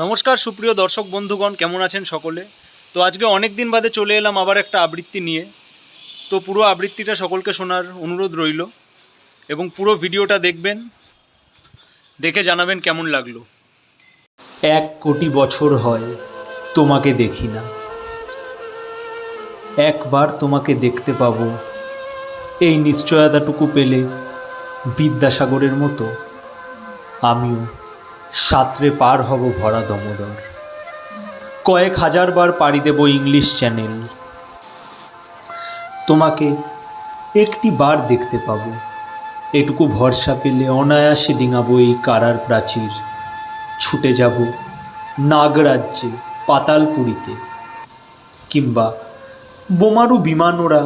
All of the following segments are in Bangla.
নমস্কার সুপ্রিয় দর্শক বন্ধুগণ, কেমন আছেন সকলে? তো আজকে অনেক দিন বাদে চলে এলাম আবার একটা আবৃত্তি নিয়ে। তো পুরো আবৃত্তিটা সকলকে শোনার অনুরোধ রইল এবং পুরো ভিডিওটা দেখবেন, দেখে জানাবেন কেমন লাগলো। 1,000,000,000 বছর হয় তোমাকে দেখি না, একবার তোমাকে দেখতে পাবো, এই নিশ্চয়তাটুকু পেলে বিদ্যাসাগরের মতো আমিও সাঁতরে পার হব ভরা দমোদর। কয়েক হাজার বার পাড়ি দেব ইংলিশ চ্যানেল, তোমাকে একটি বার দেখতে পাবো, এটুকু ভরসা পেলে অনায়াসে ডিঙাবো এই কারার প্রাচীর, ছুটে যাব নাগরাজ্যে, পাতালপুরীতে, কিংবা বোমারু বিমান ওড়া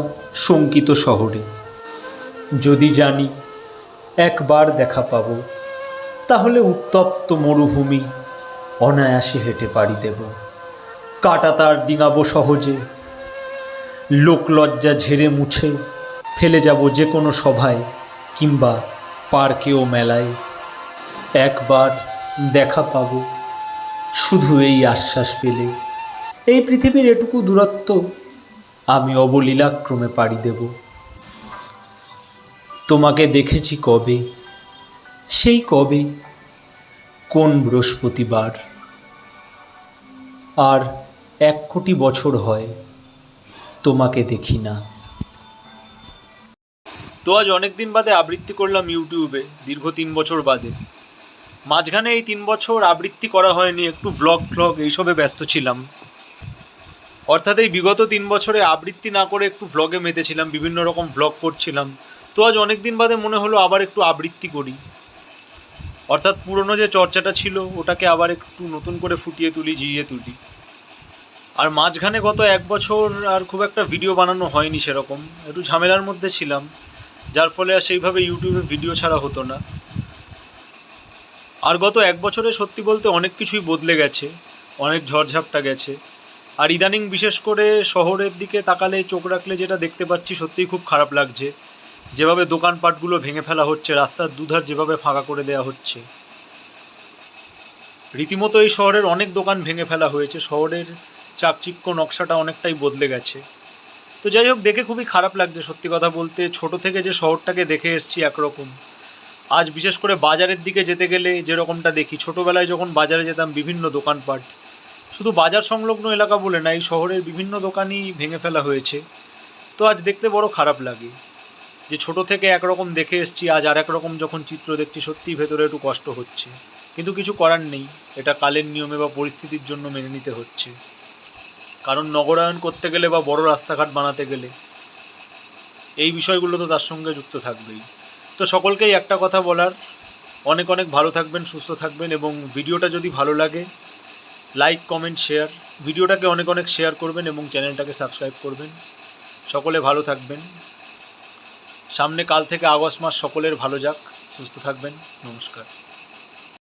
শঙ্কিত শহরে। যদি জানি একবার দেখা পাবো, তাহলে উত্তপ্ত মরুভূমি অনায়াসে হেঁটে পাড়ি দেব, কাঁটাতার ডিঙাবো সহজে, লোকলজ্জা ঝেড়ে মুছে ফেলে যাব যে কোনো সভায় কিংবা পার্কে ও মেলায়। একবার দেখা পাবো, শুধু এই আশ্বাস পেলে এই পৃথিবীর এটুকু দূরত্ব আমি অবলীলাক্রমে পাড়ি দেব। তোমাকে দেখেছি কবে, সেই কবে, কোন বৃহস্পতিবার, আর 1,000,000,000 বছর হয় তোমাকে দেখি না। তো আজ অনেক দিন বাদে আবৃত্তি করলাম ইউটিউবে, দীর্ঘ 3 বছর বাদে। মাঝখানে এই 3 বছর আবৃত্তি করা হয়নি, একটু ভ্লগ এইসবে ব্যস্ত ছিলাম। অর্থাৎ এই বিগত 3 বছরে আবৃত্তি না করে একটু ভ্লগে মেতেছিলাম, বিভিন্ন রকম ভ্লগ করছিলাম। তো আজ অনেক দিন বাদে মনে হলো আবার একটু আবৃত্তি করি, অর্থাৎ পুরনো যে চর্চাটা ছিল ওটাকে আবার একটু নতুন করে ফুটিয়ে তুলি, জিইয়ে তুলি। আর মাঝখানে গত 1 বছর আর খুব একটা ভিডিও বানানো হয়নি, সেরকম একটু ঝামেলার মধ্যে ছিলাম, যার ফলে আর সেইভাবে ইউটিউবে ভিডিও ছাড়া হতো না। আর গত 1 বছরে সত্যি বলতে অনেক কিছুই বদলে গেছে, অনেক ঝড়ঝাপটা গেছে। আর ইদানিং বিশেষ করে শহরের দিকে তাকালে, চোখ রাখলে যেটা দেখতে পাচ্ছি সত্যিই খুব খারাপ লাগছে। যেভাবে দোকানপাটগুলো ভেঙে ফেলা হচ্ছে, রাস্তার দুধার যেভাবে ফাঁকা করে দেওয়া হচ্ছে, রীতিমতো এই শহরের অনেক দোকান ভেঙে ফেলা হয়েছে। শহরের চাকচিক্য নকশাটা অনেকটাই বদলে গেছে। তো যাই হোক, দেখে খুবই খারাপ লাগছে সত্যি কথা বলতে। ছোট থেকে যে শহরটাকে দেখে এসেছি একরকম, আজ বিশেষ করে বাজারের দিকে যেতে গেলে যেরকমটা দেখি, ছোটোবেলায় যখন বাজারে যেতাম বিভিন্ন দোকানপাট, শুধু বাজার সংলগ্ন এলাকা বলে না, এই শহরের বিভিন্ন দোকানই ভেঙে ফেলা হয়েছে। তো আজ দেখতে বড় খারাপ লাগে যে ছোট থেকে একরকম দেখে এসেছি, আজ আর একরকম যখন চিত্র দেখছি সত্যিই ভেতরে একটু কষ্ট হচ্ছে। কিন্তু কিছু করার নেই, এটা কালের নিয়মে বা পরিস্থিতির জন্য মেনে নিতে হচ্ছে। কারণ নগরায়ন করতে গেলে বা বড় রাস্তাঘাট বানাতে গেলে এই বিষয়গুলো তো তার সঙ্গে যুক্ত থাকবেই। তো সকলকেই একটা কথা বলার, অনেক অনেক ভালো থাকবেন, সুস্থ থাকবেন, এবং ভিডিওটা যদি ভালো লাগে লাইক, কমেন্ট, শেয়ার, ভিডিওটাকে অনেক অনেক শেয়ার করবেন এবং চ্যানেলটাকে সাবস্ক্রাইব করবেন। সকলে ভালো থাকবেন। সামনে কাল থেকে আগস্ট মাস, সকলের ভালো যাক, সুস্থ থাকবেন। নমস্কার।